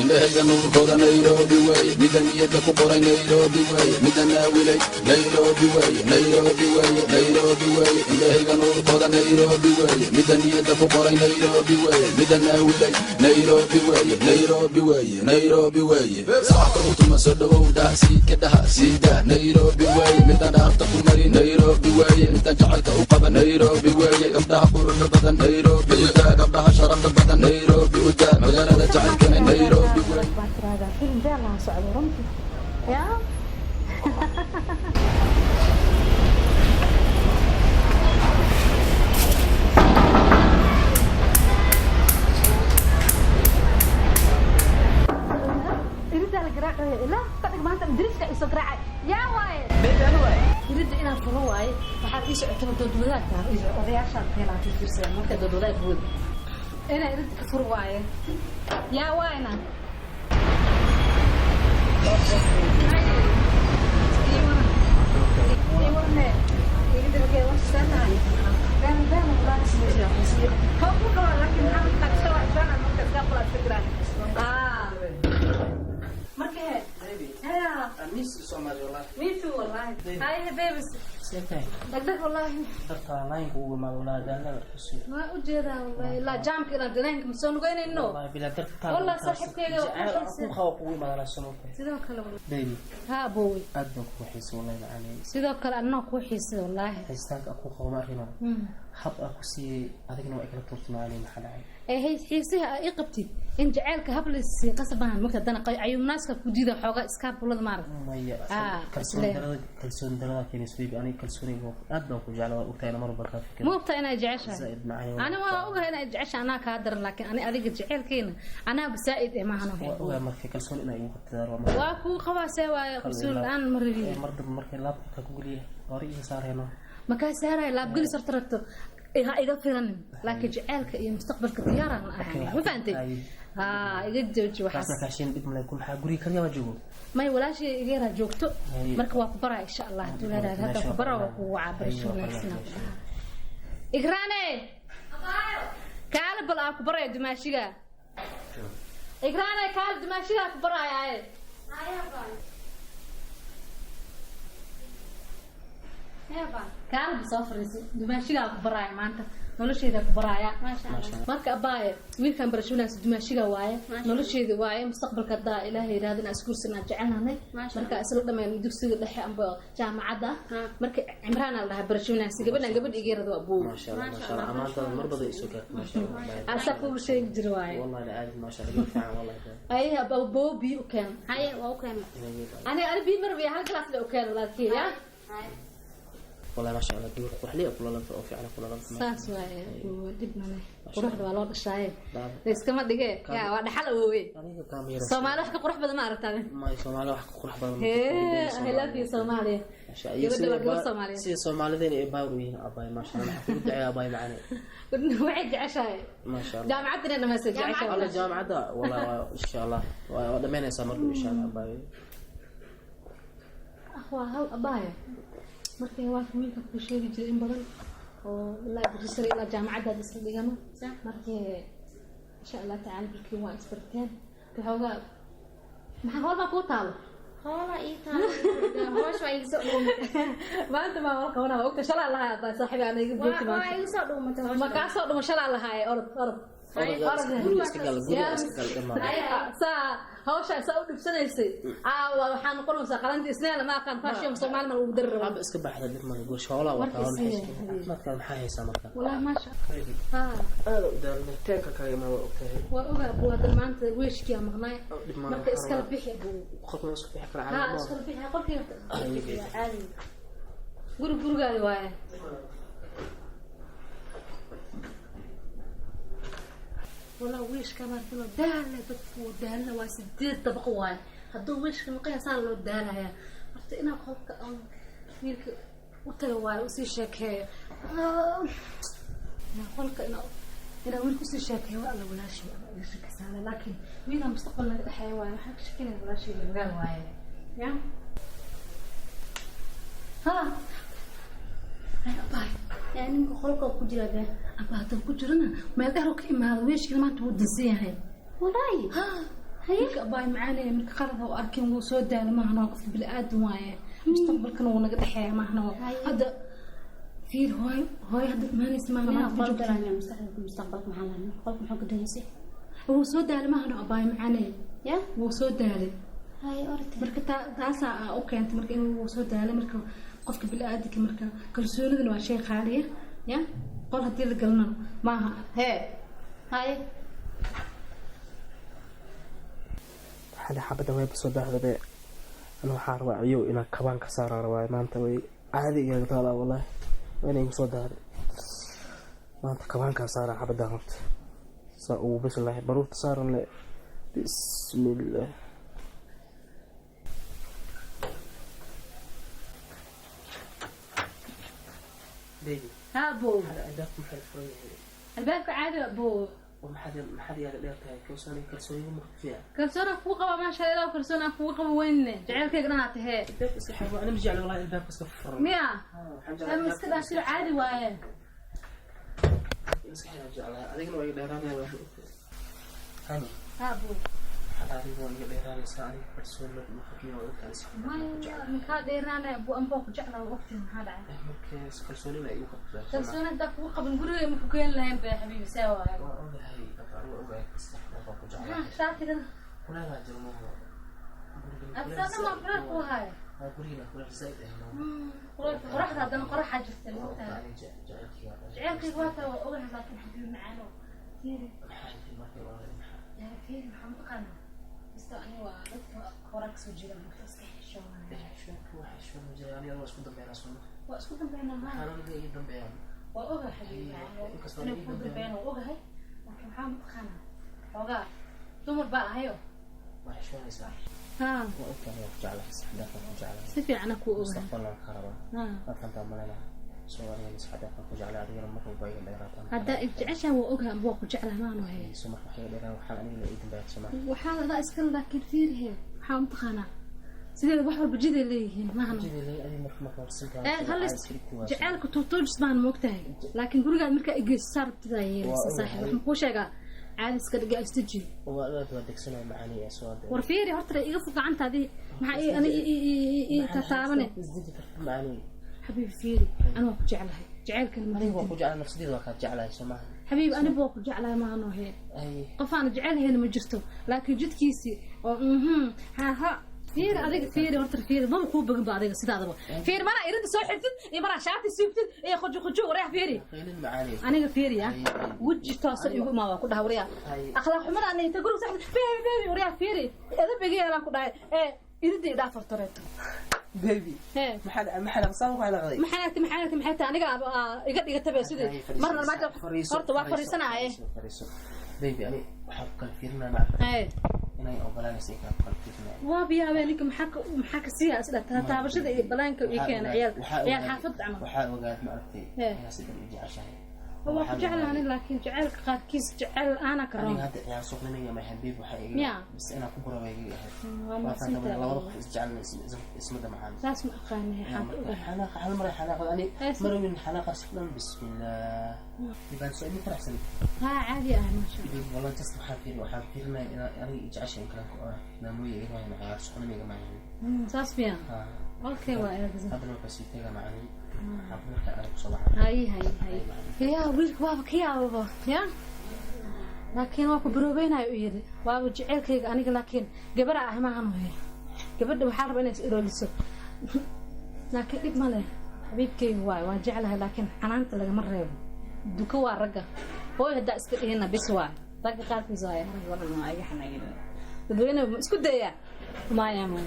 indhahayga nuurkooda Nairobi way midaniyada ku qoray Nairobi way midana wilay Nairobi way Nairobi way Nairobi way indhahayga nuurkooda Nairobi way midaniyada ku qoray Nairobi way midana wilay Nairobi way Nairobi way Nairobi way saxka utuma soo dhawowda siikadaha siida Nairobi way midan dhaafta ku mari Nairobi way midan jacaylka u qaba Nairobi way gabdhaha quruxda badan Nairobi uda gabdhaha sharafta badan Nairobi uda magaalada jacaylkana Nairobi way batraada film bela socdo runtii ya لا طيب ما انت مدرسك يسقرع يا واي بيبي انا واي يريد انا فرو واي waxaad ii socotaa dodolaadka odayaasha keenaa ku fiirsan marka dodolaad guud ina irid ka fur waaye yaa waayna markee ميس الصومالي والله ميتو والله هاي بيبس سيتاي دقدق والله درتا لاين كو ما ولا دالنا بحسي ما أجيدا والله لا جامك إلى دلائنك مسون قاين إنه والله بلا درتا والله صاحبك يا أكون خوف ما لا سنوك سيدو كلا بيبي ها أبوي أدنك وحيس والله يعني سيدو كلا أنا كوحيس والله حيستانك أكون خوف ما ريما حب أكو سي هذيك نوع إكل تورتنا عليه محل عين هي حيسها إقبتي إن جعلك هبل السي قصبها ممكن دنا عيوم ناس كوديدا حوجا إسكاب ولا مار مايا كلسون درا كان يسوي أنا كلسوني هو أدنك وجعله وقتنا مرة بكافي مو بتا أنا جعشة زائد معي أنا ما أقول أنا جعش أنا كادر لكن أنا أريد جعل كين أنا بسائد ما أنا هو ما في كلسون أنا يوم كتدار واكو خواصة وكلسون الآن مرة مرة لاب كقولي قريب صار هنا ما كان سهرة لا بقولي صرت رتو إذا فيرن لكن جعلك مستقبلك طيارة ما فهمتي يجد وحس عشان بدنا ما يكون حقولي كل يوم جوه ما ولا شيء غير جوكتو مركب وكبرة إن شاء الله تقول هذا كبرة وعبر شو نفسنا إقراني كالب لا كبرة دمشقة إقراني كالب دمشقة كبرة يا كالب صفر دمشقة كبرة ما أنت nolosheeda ku baraaya marka abaaye wiilkan barashunaas dumaashiga waaye nolosheeda waaye mustaqbalka daa ilaahay yiraahdo askuursana jecelnahay marka isla dhamaan dugsiga dhexe amba jaamacada marka Imraan la dhahay barashunaas gabadhan igeerado abuu ma sha Allah amaanta marbada isoo ka ma sha Allah asaqo shay jir waaye wallahi la aad ma sha Allah fiican wallahi ay abuu bi u kan hay waa u kan ana bi marbi hal class la u kan laakiin ya والله ما شاء الله دور قحلي أقول لهم في على كل لهم ساس ودبنا له وروح دوالات الشاي ليش كم دقيقة يا واحد حلو هو سومالي حق قرح بدل ما عرفت أنا ما سومالي حق قرح بدل هلا في سومالي سي سومالي ذي إباوي أباي ما شاء الله حكوا دعاء أباي معنا وعد عشاء ما شاء الله جامعتنا أنا مسجل عشاء والله جامعة والله إن شاء الله ودمنا يسمر إن شاء الله أباي أخوة هل أباي markay waa wiilka ku sheegi jiray in badan oo la dhisay ila jaamacada isla dhigano markay insha Allah ta'ala bilkii waa isbarteen waxooga maxaa hawlba ku taalo hawla ii taalo hawsha ay soo dhuumatay maanta ma walka wana ogta shalay lahaa aad saaxiib aan iga joogtay maanta ay soo dhuumatay ma ka soo dhuumo shalay lahaa orod hawsha saa u dhibsanaysay waxaan qoranaysaa qalantii isniina ma aqaan faashiyo Soomaali ma ugu darar haba iska baxda dib ma goor shawla waa taa marka maxaa haysaa marka wallahi ma sha Allah dalteeka ka ma ogtahay waa ogaa buu hadda maanta weeshkiya maqnay marka iska bixi buu qofka isku bixi kara calaamad iska bixi qolkii caadi gurigaadi waaye والله ويش كمان كنا دهنا بدفو دهنا واسديد طبق واي هدو ويش كنا قيا صار له دهنا يا عرفت إنا قلت ميلك وتلواي وسي شكاية أنا قلت إنا ويلك وسي شكاية ولا ولا شيء ولا شيء كسالة لكن وينا مستقبلنا الحيوان ما حكش كنا ولا شيء اللي قال واي يا ها باي يعني نقول خلقه كجرا ده أبغى تقول كجرنا ما يقدروا كلمة هذا ويش كلمة تودسيها هاي والله ها هيك أباي معانا من خرطة وأركين وصود ده ما هنا قف بالآدم وايه مستقبل كانوا نقدحيا ما هنا هذا في هاي هذا ما نسمعنا ما قلت أنا مستقبل معنا قلت محق دنيسي هو صود ده ما هنا أباي معانا يا هو صود ده هاي أرتي مركا تاسع أوكي أنت مركا إنه هو صود ده مركا قف بالآدم مركا كل سنة ذي واشيء خالية يا قال هدي اللي قلنا ما هاي هذا حبة وين بصدق هذا أنا حارب عيو إن كمان كسر رواي ما أنت وي عادي يا طالع والله وين يصدق هذا ما أنت كمان كسر حبة دهمت وبس الله بروح صار بسم الله بيبي ها بو هذا أداك محل فري الباب عادي أبو وما حد يقدر كلسوني فيها كرسونا فوقه ما شاء الله كرسونا فوقه وين جعلك قناته هي بس حلو أنا مجي على والله الباب بس كفر ميا أنا مسكت أشيل عادي وايه بس حلو على هذيك نوع الإيراني ولا هني ها أبو هذا نوع الإيراني ساني كرسون مخفي ولا كرسون ما مكاد إيراني أبو أمبوك جعله وقتهم هذا كيس كرسوني لا يوقف كرسونا ده فوقه بنقول مفكين لهم بحبيبي سوا والله هاي أبغى استحمل بقى شاكر ولا لا جرمه أبصر ما فرق وهاي قرينا كل زايد هنا قرح هذا أنا قرح حاجة الوقت جعلك الوقت وأقول لكن حبيبي معانا كثير يا كثير محمد قنا استأني وعدت وراك سجل المكتسك حشون شو مجاني أنا واسكت بين رسول واسكت بين ما أنا اللي يقدم بين وأوجه حبيبي أنا كنت بين وأوجه لكن محمد قنا وقع تمر بقى هيو وحشون يساعد ها وأوكي وجعله استحداث وجعله سفي عنك وأوجه استغفرنا الكهرباء ما فهمت أملنا سؤالي استحداث وجعله عدير مكو باين ديراتنا هذا إبتعشها وأوجه أبوك وجعله ما نو هي سمح وحيد ديران وحال أني اللي يقدم بين سمح وحال لا إسكن لكن كثير هي محمد قنا سيدي بحر بجدي ليه ما هنو جدي لي أنا مرحمة رسلك هلست جعلك توتوج بان موقتها لكن قولي مركا إجي صار بتدايل صاحب رحمة كوشة عادي سكر استجي ولا تودك سنة معاني أسود ورفيري هرتري يقف عن هذه مع إيه أنا تتعامل معاني حبيبي فيري أنا وقت جعلك أنا وقت جعل نفسي ذي وقت جعلها سماه حبيبي أنا بوقت جعلها ما أنا هي قفان جعلها هنا مجرته لكن جد كيسي ها فير أديك فير هرتر فير ما بكون بقى بعدين سيدا ضبط فير ما أنا يرد سوي حرتين يمرا شاطي سيبتين إيه خجو وريح فيري أنا فيري يا وجه تواصل يقول ما هو كده وريح أخلاق حمر أنا تقول صح فيري وريح فيري إذا بيجي أنا كده إيه يرد يدافع فرترته بيبي محل صار على غادي محلات أنا قاعد تبي سيدي مرة ما جاب صرت وافر سنة إيه بيبي أنا حق الفيرنا معك إيه أنا أقبل نسيك حق الفيرنا وابي أبيك محك السياسة تابش ذي بلانك يكين عيال حافظ عمل وحال وقعت معرفتي يا سيدي يجي عشان هو جعل أنا لكن جعل كيس جعل أنا كرام أنا هذا يا سوق لنا ما حبيب وحقيقي بس أنا كبر ويجي ما فهمت من الله جعل اسمه ده معانا لا اسمع خاني حنا مرة حنا أنا مرة من حنا قصدنا بسم الله يبان سؤال فرح سنة ها عادي أنا ما شاء الله والله جست حافير وحافيرنا أنا يجي عشان كلامك نموي يجي معي سوق لنا معي ساس بيان أوكي وائل هذا لو بس يتجا معي حافظنا كأنا بصراحة هاي يا ويلك بابك يا بابا يا لكن واقف بروبين هاي يري واقف جعلك أنا لكن قبل ما هم هي قبل بحارب أنا إيروليسو لكن إيه ماله حبيبك هو وجعلها لكن حنانت لك مرة دكوا رجع هو هدا هنا بسوا رجع قال في زايا ولا ما أي حنايل تدوينه اسكت ده ما يا ما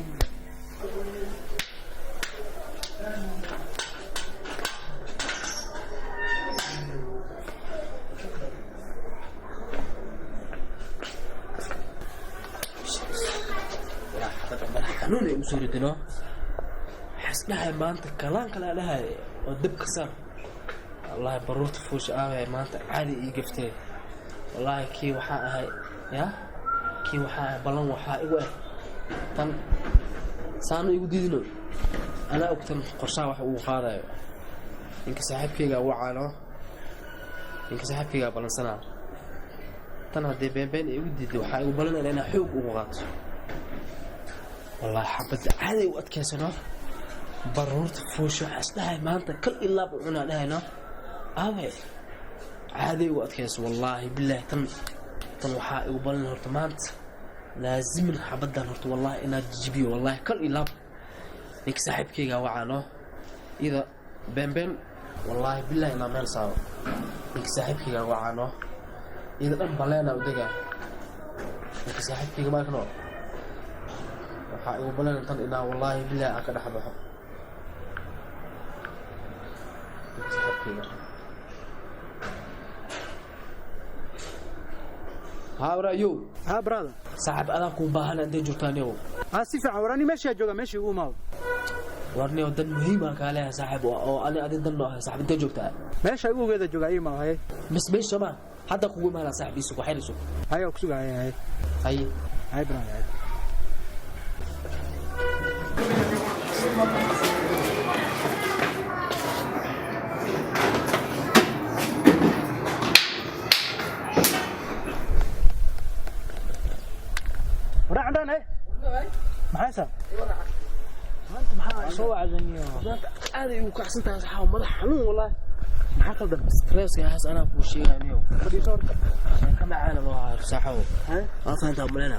حنوني مسوري دينو حسناها ما أنت كلا لها ودب كسر والله برورت فوش ما أنت عادي يقفتي والله كي وحاء يا كي وحاء بلون وحاء إيوه طن سانو يودينو أنا أكتم قرصا وخاذا إنك سحب كيجا وعانو إنك سحب كيجا بلون سنة tan haddii beenbeen ay ugu diiday waxaa igu balanaya inaa xoog ugu qaato wallaahi xabadda caadi u adkaysano baruurta fuusho waxaa isdhahay maanta kal ilaab u cunaa dhahayno aabe caadi ugu adkayso wallaahi bilaahi tan waxaa igu balanaya horta maanta laazimin xabaddan horta wallaahi inaad jijibiyo wallaahi kal ilaab ninka saaxiibkayga wacaano ida beenbeen wallaahi bilaahi inaa meel saaro ninka saaxiibkayga wacaano ida dhan baleena u degaa ninka saaxiibkayga maakno waxaa igu balanaya tan inaa wallaahi bilaahi aan ka dhex baxo ninka saaxiibkayga ها برايو ها برادا صاحب انا كو باهن انت جوتانيو ها سيفع وراني ماشي جوجا ماشي وماو ورني ودن مهمه كاله صاحب او انا ادين دنو صاحب انت جوجتا ماشي ايغو ويدا جوجا اي ما هي بس ماشي ما حدا كو ما صاحبي سو خيرسو هاي اكسو هاي هاي برادا عندنا ايه محاسب انت maxaa soo wacdaniyo aad ay u kaxsantahay saxaw madax xanuun wallahi maxaa qaldan stress yaas ana ku sheeganayo fadhiiso horta kama caana loo hayo saxaw afaanta umaleena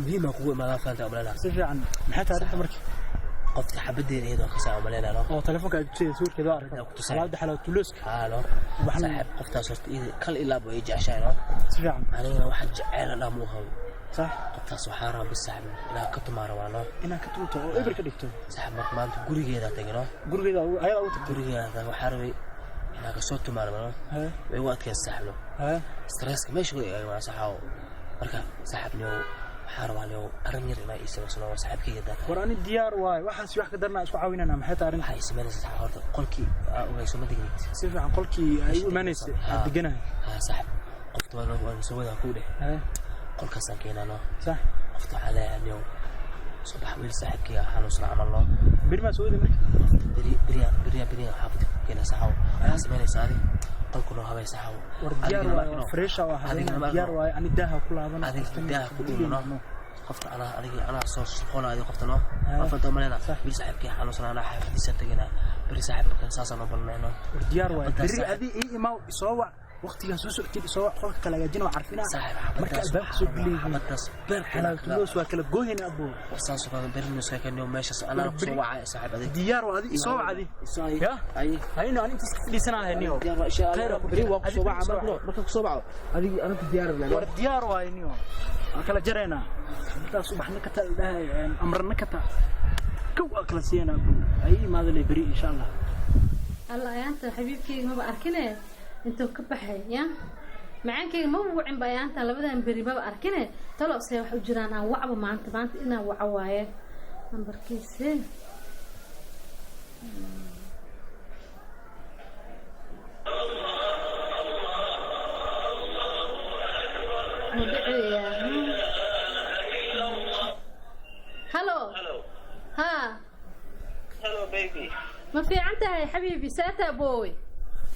muhiim ah kuwa ma afaanta umaleena si fiican maxay taariikhda markii qofka xabadeeda iyadoo ka saaw umaleena oo telefoonka aad jisay suurkeeda aragtay salaada xalaa tuluska haalo waxaan qoftaas horta kal ilaab way jeceshahay si fiican aniga waxa jecel lama hayo صح qoftaas waxaa rabaa bisaxib inaa ka tumaaro waano inaa ka tuuto oo eber ka dhigto saxib marka maanta gurigeeda tagino gurigeeda ayada u tagto gurigeeda waxaa rabay inaa ka soo tumaaro waano way u adkaysa saxibno stresska meesha ku ay waa saxaw marka saxibno waxaa rabaa inuu arin yar inaa isoo soo saxibkayga dad warani diyaar waay waxaas wax ka darna isku caawinana maxay tahay waxay sameynaysaa saxaw horta qolkii oo soo madigay si fiican qolkii ay u imaanaysay diganahay saxib qofta waa soo wada ku dheh qolkaas aan keenano صح qofta xalay aniyo subax wiil saaxiibkii ahaan usra amalno biri ma soo wada markii biri xaafid keena saxaw asmeynaysaa adi qolku loo habay saxaw war diyaar waa fresh waa diyaar waa ani daaha ku laaban adiga daaha ku dhulno qofta ana soo shaqoonaayo qofta no qofta malena wiil saaxiibkii ahaan usra ana xaafidisa tagana biri saaxiibka saasana balnayno war diyaar waa biri adi iimaw soo wac waqtiga soo socotay soo qolka kala gaajina waa carfina marka albaabka soo bilay xabadaas beer xalaal tulos waa kala gooyina abo warsaas oo beerno soo keenay meesha ana soo wacay saaxiib adi diyaar waa adi soo wacdi ya hayno aan inta fadhiisanahay niyo khayr bari waa soo waca marka soo waco adi ana diyaar la war diyaar waa niyo kala jareena inta subaxna ka taal amrna ka taa ku kala siina ay maadalay bari insha Allah الله أنت حبيبك ما بأركنه أنتوا كبحي يا معك ما وعين بيانت على بدأ بري ما بأركنه طلع سيف حجرانا وعب ما أنت إنا وعواية من بركيسه هلو ها هلو بيبي ما في عندها يا حبيبي ساتا ابوي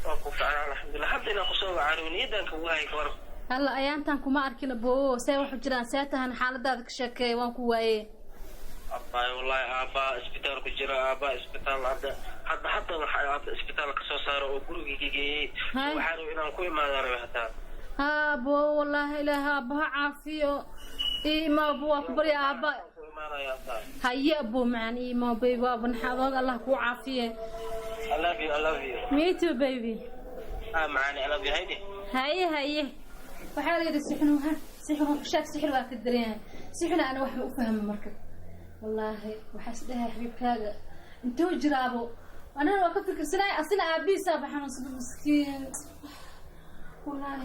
وقف على الحمد لله حتى انا قصوا عاروني دانك واي كور هلا ايانتان كما اركن ابو سي wax jiraan saatahan xaaladaada ka sheekay waan ku waayay abay wallahi aba isbitaal ku jira aba isbitaal hadda waxa isbitaal ka soo saaro oo gurigiga waxaan inaan ku imaadaan hataa ha abo wallahi ilaaha aba caafiyo ما أبو أكبر يا أبا هيا أبو معني ما بيبي أبو نحضر الله كو عافية I love you I love you me too baby معني I love you هيا وحالي يدي سحنو شاك سحر واكدرين سحنا أنا واحد أفهم مركب والله وحسدها يا حبيب كذا انتو جرابو أنا وقفت السنة أصلا أبي سابح أنا مسكين والله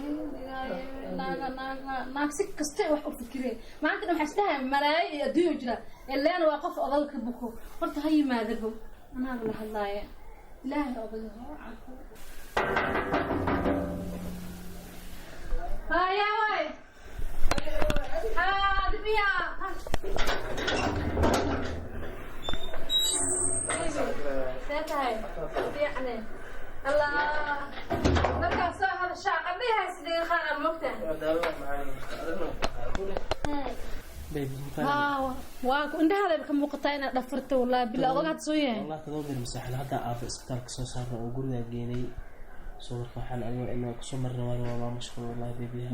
ناقصك كستي wax u fikireen maanta waxa istahay malaay adduun jira ilaa ana waqaf adalka buko horta hay maadabo ana la hadlaaya ilaahay odayo caafo haya way adbiya ساتاي يعني الله نرجع هذا الشعب قبلها سيدي خان المك بيبي واك عند هذا كم وقتين دفرت والله بلا وقت سويه والله تضوي المساحة هذا عارف اسبتالك سو صار وقولنا جيني صور كحل أنا إنه كسمر نوار وما مشغول والله بيبي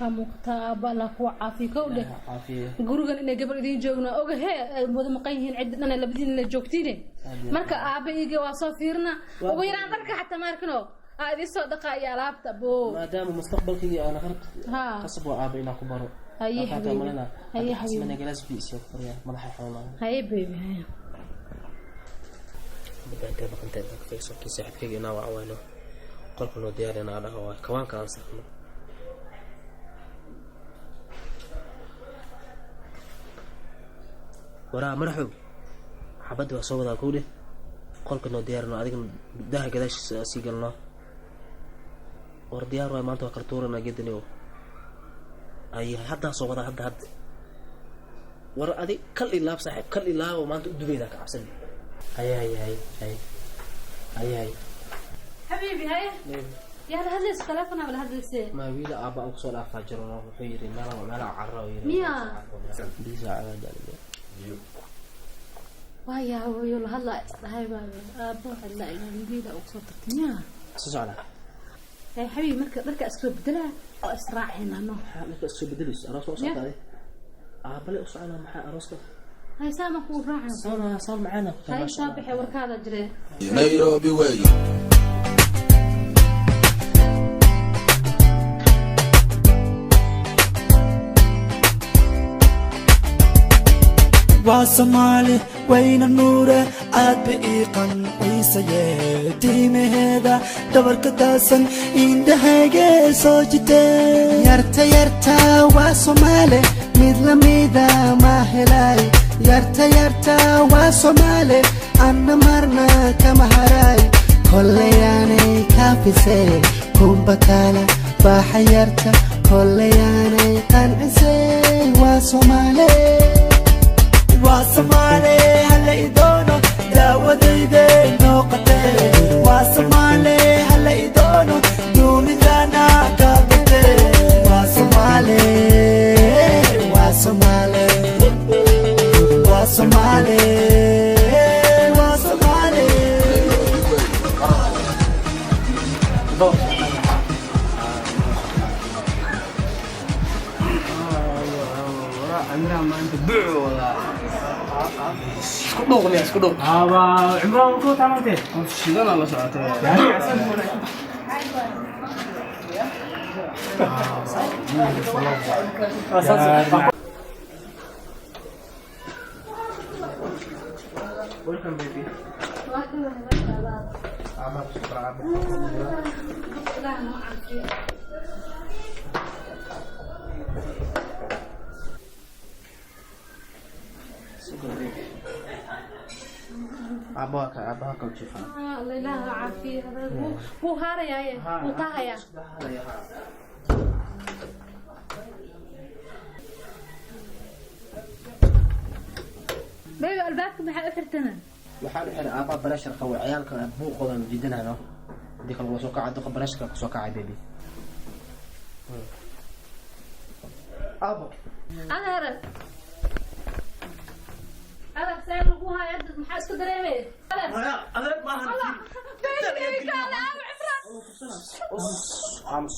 كم وقت بالك وعافي كوده عافية gurigan inay gabar idin joogna ogahe wada maqayeen cidna labadiin la joogtiin marka aabayga waa soo fiirna ugu yaraan darka xataa markano aad isoo dhaqay alaabta boo maadaama mustaqbalkii aan qarb qasab waa aabayna ku baro haye habibi haye habibi mana galas bi isoo fariya madaxa xoolaha haye baby بدأت بقنت في صوتي ساعد كي أنا وعوانه قلت إنه ديارنا على هوا كمان كان سخنه ورا مرحب حبد وصوت أقوله قلت إنه ديارنا أديك ده كذاش سيجلنا ور ديار وما أنت وكرتورنا جدا اليوم أي حدا صوت حد ورا أديك كل إلا بصاحب كل إلا وما أنت دبي ذاك عسل هاي حبيبي هاي يا هذا سكلافنا ولا هذا السي ما ويلا أبا أقصد أفجرنا وحيري ما لا عراوي ميا بيزا على ذلك ويا ويلا هلا هاي أبا هلا يعني بيدا أقصد تنيا سجلنا هاي حبيبي مركز أسلوب بدله أو أسرع هنا نو مركز أسلوب بدلس أراس وصلت عليه أبا أقصد محا أراسك هاي سامك وراعنا صار معنا هاي سابحي وركاذا جري نيروبي واي واسمالي وين النور عاد بإيقان ويسيه ديمهدا دبر كداسن إندهاجة سوجته يرتا واسمالي ميدا ما هلاي يرتا واسمالي أنا مرنا كما هراي كل يعني كافيسي كوم بكالا بحيرتا كل يعني كنعسي واسمالي واسمالي هلا يدونو داوديدي نوقتي واسمالي هلا يدونو دوني دانا قابتي واسمالي واسمالي واسمالي واسمالي عمران ما انت بيع ولا اسكدوق عمران كنت عملت شيلنا الله ساعته يعني عسل Welcome baby. أباك وشوفها. الله لا عافية هو هذا يا هو طاهية. بيبي الباب محل أفرتنا. محل حنا أبا بلاش الخوي عيالك أبوه خذن جدا هنا. ديك الوسوقة عندك بلاش الوسوقة عي بيبي. أبا. أنا هرب. أنا سامر أبوها يد محل سكدر يمين. أنا ما هني. بيبي قال أنا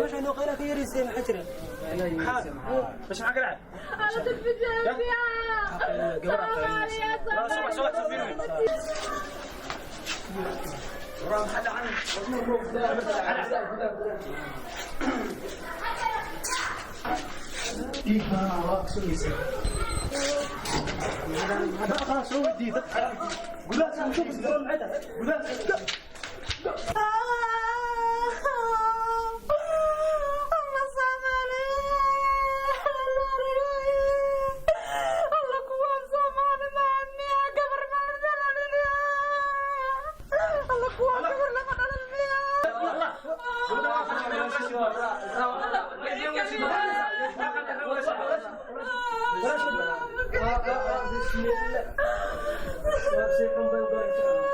مش انه غير في ريسين حجره مش معك العب أنا تلفزيون فيها الله كوان سامعني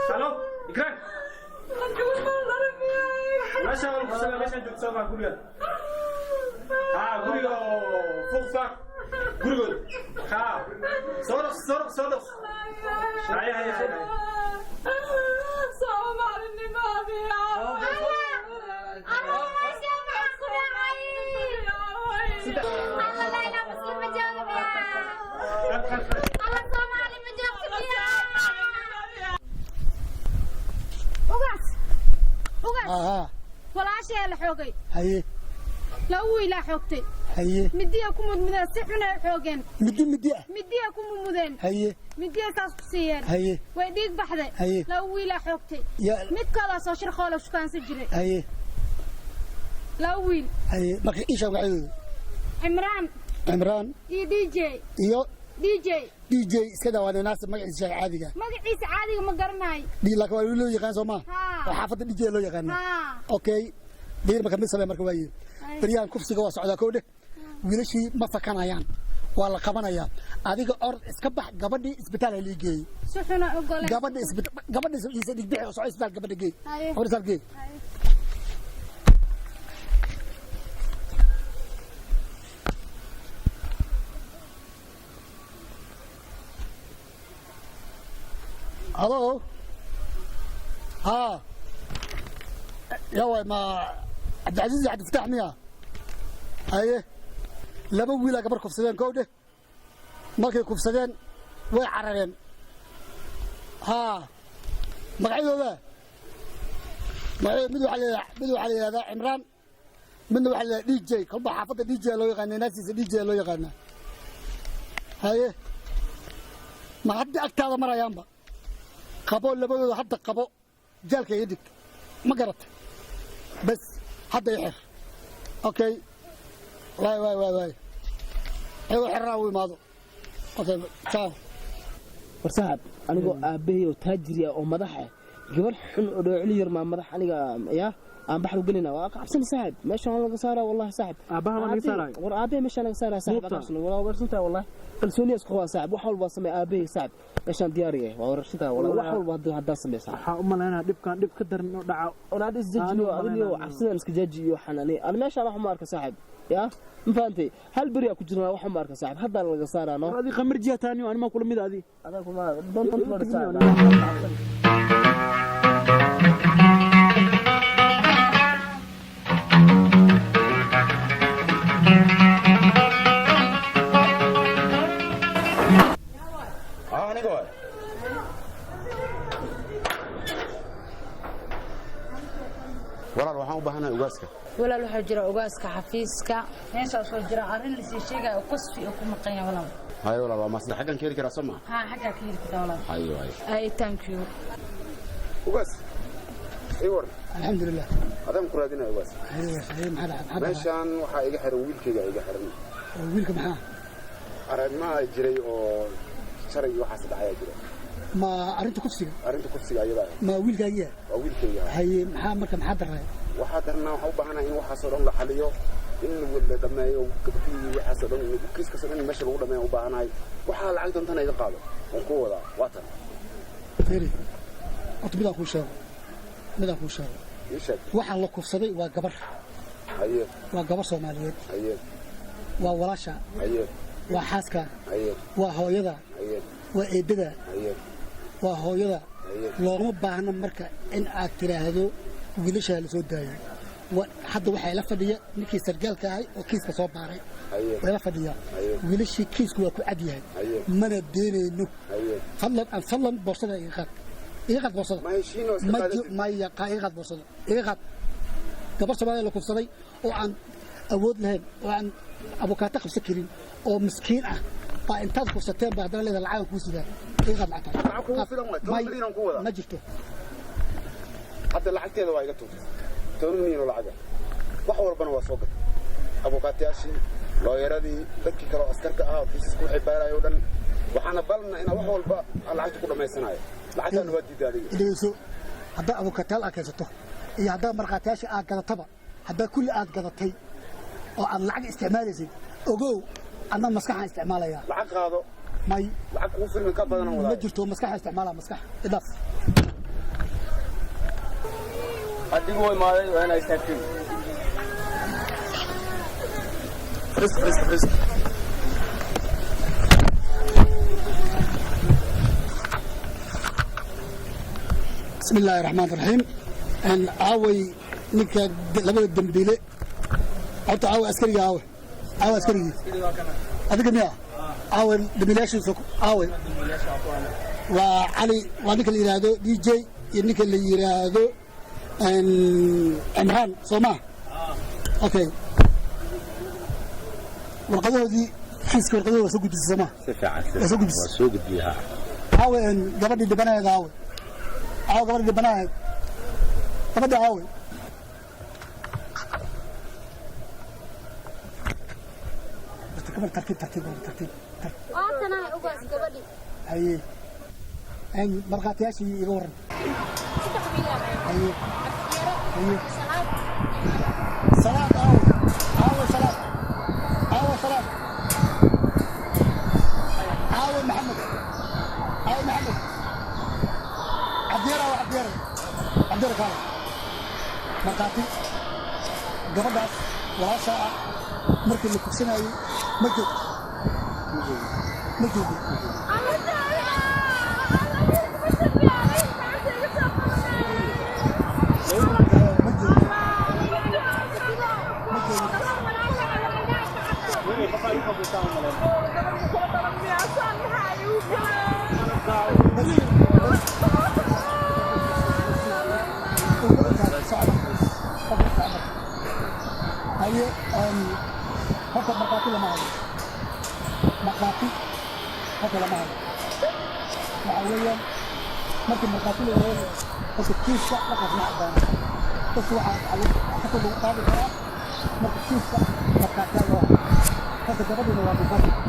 Halo, Ikran. Masha Allah, masha Allah, sama guriga. Guriga fuufa. Guriga. Soo. Hay. Soomaali nimaadiya. walaashee la xoogay haye la wiila xoogtay haye midiya ku mudmudeen si xun ay xoogeen midiya ku mudmudeen haye midiya saas ku siiyeen haye way dhiig baxday haye la wiila xoogtay mid kala soo shirqool oo shukaansan jiray haye la wiil haye marka isha waxay Imraan iyo DJ iska dhawaanay naas magaciisa caadiga ma garanaay laakiin waa loo yaqaan Soomaa xaafadda DJ loo yaqaan okay diir marka mid sameey marka waaye bariyaan kufsiga waa socdaa koodhe wiilashii ma fakanayaan waa la qabanayaa adiga or iska bax gabadhii isbitaal ay liigay si xuna ogolay gabadhii isa dhigdix oo soo isbitaal gabadha geey hore geey Hello. يا ما عبد العزيز عبد الفتاح مياه ايه لابا ويلا قبر كفسدين كوده markay kufsadeen way carareen magacyadooda mid waxa la yiraahdaa Imraan midna waxa la DJ kolba xaafadda DJ loo yaqaan naasiisa DJ loo yaqaan haye ma hadda agtaada marayaanba qabo labadooda hadda qabo jaalka yadig ma garat bas hadda yixir okay way ay xirraa uu imaado okay ciao warsaab anigu aabahay taajiri oo madax ah gabar xun oo dhoocil yar ma madax aniga ya aan baxru galina waa qabsan saaxib meesha laga saaraa wallahi saaxib aabaha laga saaraa war aabahay meesha laga saaraa saaxib qabsan wala warsinta wallahi kalsooni isku waa saaxib wax walba samee aabahay saaxib meeshan diyaariye waa warsinta wallahi wax walba hadda sameeysa waxa u maleynaa dhibkan dhib ka daran oo dhaca onaad isjijiyo adiyo cabsidan iska jaajiyo xanaani aan meesha wax ma arka saaxib ya مفهمتي هل بريا كجرنا واحد مارك صاحب هذا اللي صار انا هذه خمر جهه ثانيه وانا ما كل ميد هذه هذا كما دون تطلع صار انا قول والله waxaan u baahanahay ugaaska walaal waxa jira ugaaska xafiiska meesha soo jira arin la sii sheegay oo qasfi oo ku maqan walaal hayo walaal waa masna xagan keeri kara Soomaa xaga keeri kara walaal hayo ay thank you ugaas ايوه الحمد لله هذا مقرادين ugaas hayo maxaa meeshan waxa iga xiran wiilkayga iga xiran wiilka maxaa aragma jiray oo sharay waxa dhacaya jiray ma arinta kufsiga ayada ma wiilkayga waa wiilkayga haye maxaa daray waxa darna waxa u baahanaa in waxa soo dhan la xaliyo in wada dhameeyo gabadhii waxa soo dhan kiiska soo dhan meesha lagu dhameeyo u baahanahay waxa lacag doontan iga qaado oo ku wada waatan firi otbida ku sheego waxa la kufsaday waa gabar haye waa gabar Soomaaliyeed haye waa walaasha haye waa xaaska haye waa hooyada haye waa eedada haye waa hooyada looma baahna marka in aad tiraahdo wiilasha la soo daayo hadda waxa la fadhiya ninkii sargaalka ahay oo kiiska soo baaray way la fadhiya wiilashii kiisku waa ku cad yahay mana deenayno fadlan borsada iga qad borsada ma ya qaayiqad borsada iga qad gabar Soomaaliyeed la kufsaday oo aan awood lahayn oo aan abukaata qabsan karin oo miskiin ah baa intaad kufsateen baa hadana leedahay lacag ku sidaan iga qad lacag ma jirto hadda lacagteeda waa iga tuurtay 10 milyan oo lacag wax walbana waa soo gatay abukaatayaashii looyaradii dadkii kale oo askarka ah oo kiisku waxay baarayo dhan waxaana balna in wax walba lacagta ku dhameysanayo lacagtan waa diidaadey idayso hadda abukaataal aad kaysato iyo hadda marqaatayaasha aad gadataba hadda kulli aad gadatay oo aad lacag isticmaalaysid ogow adna maskaxaan isticmaalayaa lacag qaado may lacag kuu filmi ka badan ma jirto maskaxaan isticmaalaa maskax idaaf adigu way maaday waa inay istaagtiin frisk بسم الله الرحمن الرحيم ان عاوي نيكا لبدا دمبيله حتى عاوي عسكري عاوي عسكري هذيك ميا عاوي دمبيلاشن سوق عاوي وعلي وهذيك اللي يرادو دي جي نيكا اللي يرادو ان عمران سوما اوكي warqadoodii xiiska warqadooda waa soo gudbisay sama waa soo gudbiyaa عاوي ان gabadhii dhibanayd عاوي عاوي gabadhii dhibanayd gabadhii عاوي كمان ترتيب أنا أقص قبلي أيه أي مرقات ياشي يورن أيه أيه صلاة صلاة محمد عبديرة كان مرقاتي قبل ولا ساعة مركز اللي كسنا مجد هي حتى مرقاتي لما هي مرقاتي حتى لما هي معويا ممكن مرقاتي لما هي حتى كيس لقد معدان بس واحد على حتى لو قابل هذا ممكن كيس مرقاتي لما حتى قبل ما وقفت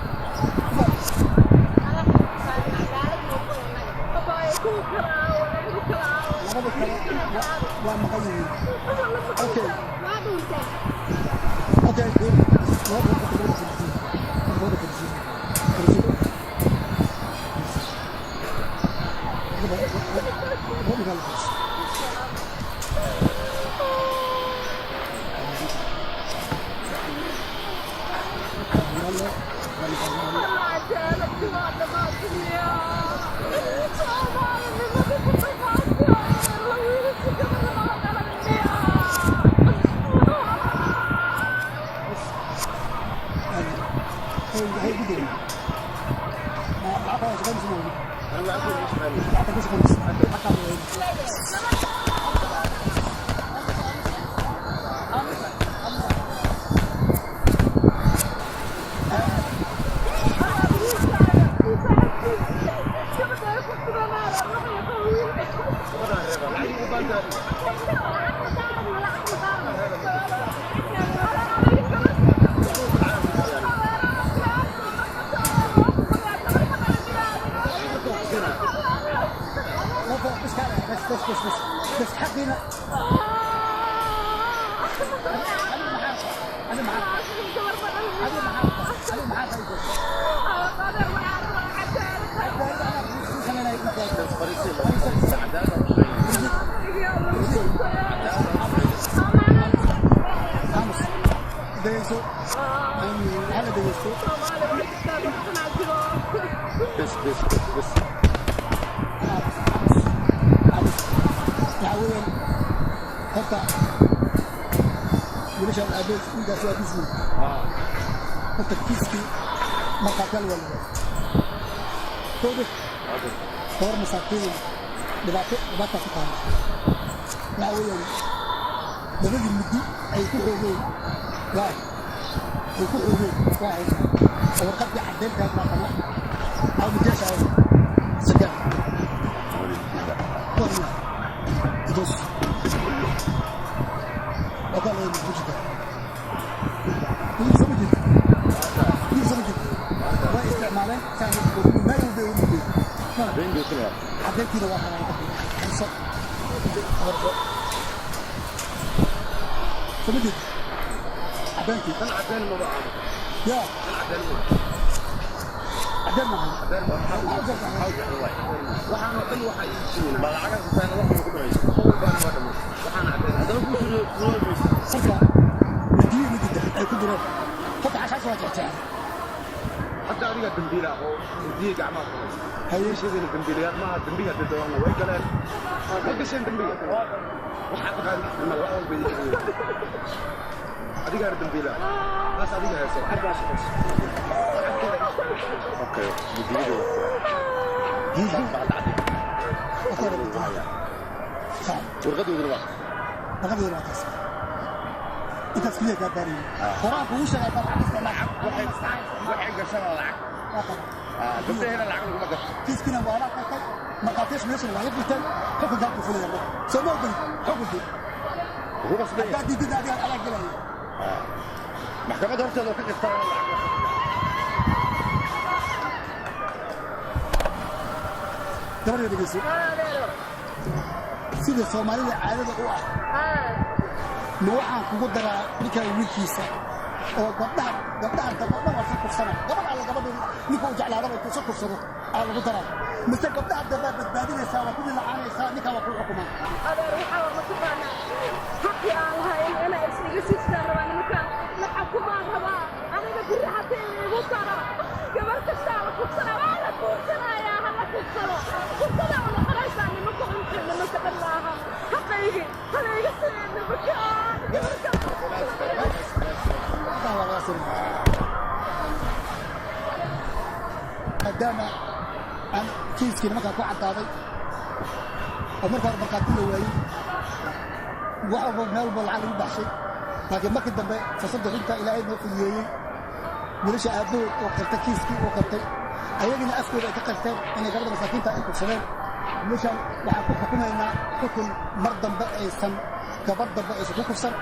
بس حقنا أنا معاك بس تعويل حتى وليش الأبيض إذا سوى بيزني حتى كيسكي ما قتل ولا توبك صور مساكين بباتا فتاة تعويل بغير المدي أي كوحوين واحد واحد ورقد يحدين كان ما طلع أو بجيش أو سجان والله يدوس وقال لي بوجهك يزمجد واستعماله كان ما يبي ما بين كده عدل كده واحد صح سمجد بنتي أنا عدين ما بعرف يا عدين ما عدين ما عدين ما waxaan oo dhan waxa ii jirin balacaga taan wax ku dhacay baan wada waxaan cadayn hadaba ku jiro sarka midii midida ay ku jiraan qofka cashaas waa jecel hadda adiga dambiila oo midii gacmaha ku hayay shaygan dambiilayaad ma aha dambiga dadweyne way galeen ma gashan dambiga waxa taqaan ma wax walba yidhi adiga dambiila bas adiga hayso okay midii warqadooda waa warqadooda waa taas intaas kaliya kaa baariyo qoraanku uu sheegay dabcan lacag waxay gashan lacag dadheena lacag lagu magac kiiskina waa la qatay maqaatish meesha laga fitay xukunka ku fulaya soo ma ogin xukunki huwa sabay hadii did adiga ala galay maxkamadda horteeda ka qirtaa gabar dhegeyso sida Soomaalida caadada u ah ma waxaan kugu daraa ninka wiilkiisa oo gabdhaha dabadaba ku kursana gabadha ninka uu jeclaado oo ku kursado aan lagu daraa mise gabdhaha dabada badbaadinaysa waa ku lacaanaysa ninka waa ku xukuma adeer waxa ma ku baana xaqi aan lahayn inay isiga siistaan rabaan ninka la xukumaan rabaa aniga birraxatay igu tara gabar kasta la kursana waa la kursanaya hala kursano kursada oo xaraysa nimanka unta nimanka dhanaaha xaqaygi hala iga sii nimanka maadaama aan kiiskii nimankaa ku caddaaday oo markaa markhaati la waayey wax walba meel walba lacag lagu baxshay laakiin markii dambe fursadda runta ilaahay noo fuliyeeyey wiilasha aabbahood oo qirtay kiiskii oo qirtay ayagina afkooda ay ka qirteen inay gabadha masaakiinta ay kursadeen meeshaan waxaan ku xukumaynaa xukun mar dambe aysan gabar dambe aysan ku kursan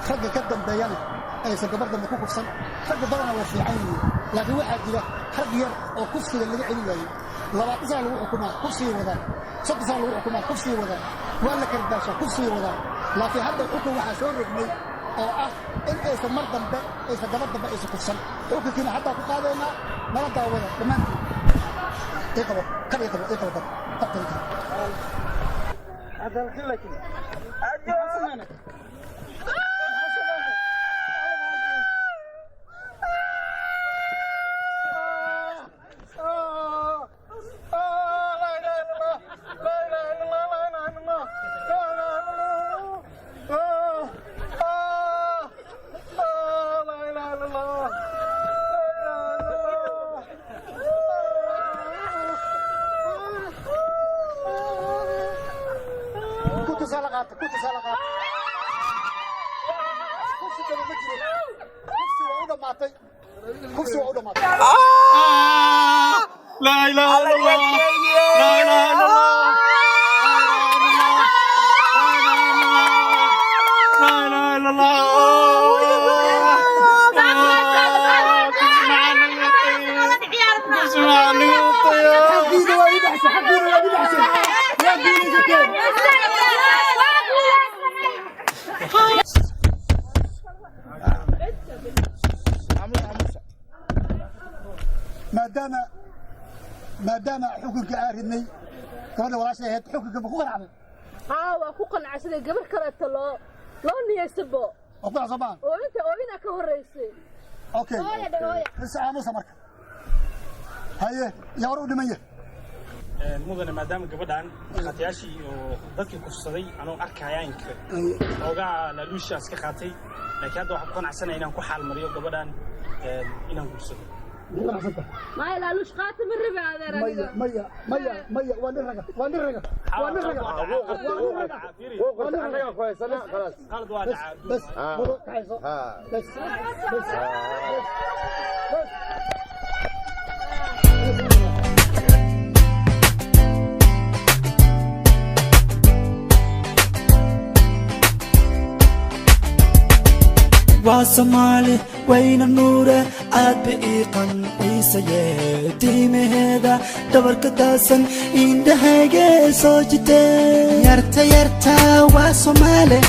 ragga ka dambeeyana aysan gabar dambe ku kursan ragga badana waa fiican yihiin laakiin waxaa jira rag yar oo kufsiga laga celin waayey 20 sano lagu xukumaa kufsiga wadaan 30 sano lagu xukumaa kufsiga wadaan waa la kardaashaa kufsiga wadaan laakiin hadda xukun waxaa soo rognay oo ah in aysan mar dambe aysan gabar dambe aysan kursan xukunkiina haddaa ku qaadaynaa nala daawada dhammaantiin iqabo qabtanka لا إله إلا الله لا إله إلا الله لا إله إلا الله maadaama xukunka aaridnay gabadha walaashay ahayd xukunka ma ku qanacday waa ku qanacsaday gabar kaleeto loo niyeysabo oo inta ka horeysay okay is aamusa marka haye yaa war u dhimaya mudane maadaama gabadhan qaatiyaashii oo dadkii kufsaday anoo arkaayaanka oogaa laaluushaas ka qaatay laakiin hadda waxaan ku qanacsanahay inaan ku xaalmariyo gabadhan inaan guursado ما يلالوش قاتم الربع هذا مية ونرقة بس واسمالي وين النور عاد بإيقن عيسى تيمي هذا دبرك داسن إندهاجي سوجتين يرتا واسمالي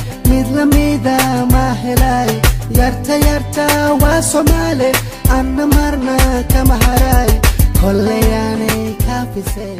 ميدا ما هلاي yarta yarta waa Soomaali anna marna kama haray kolleyane kaafisay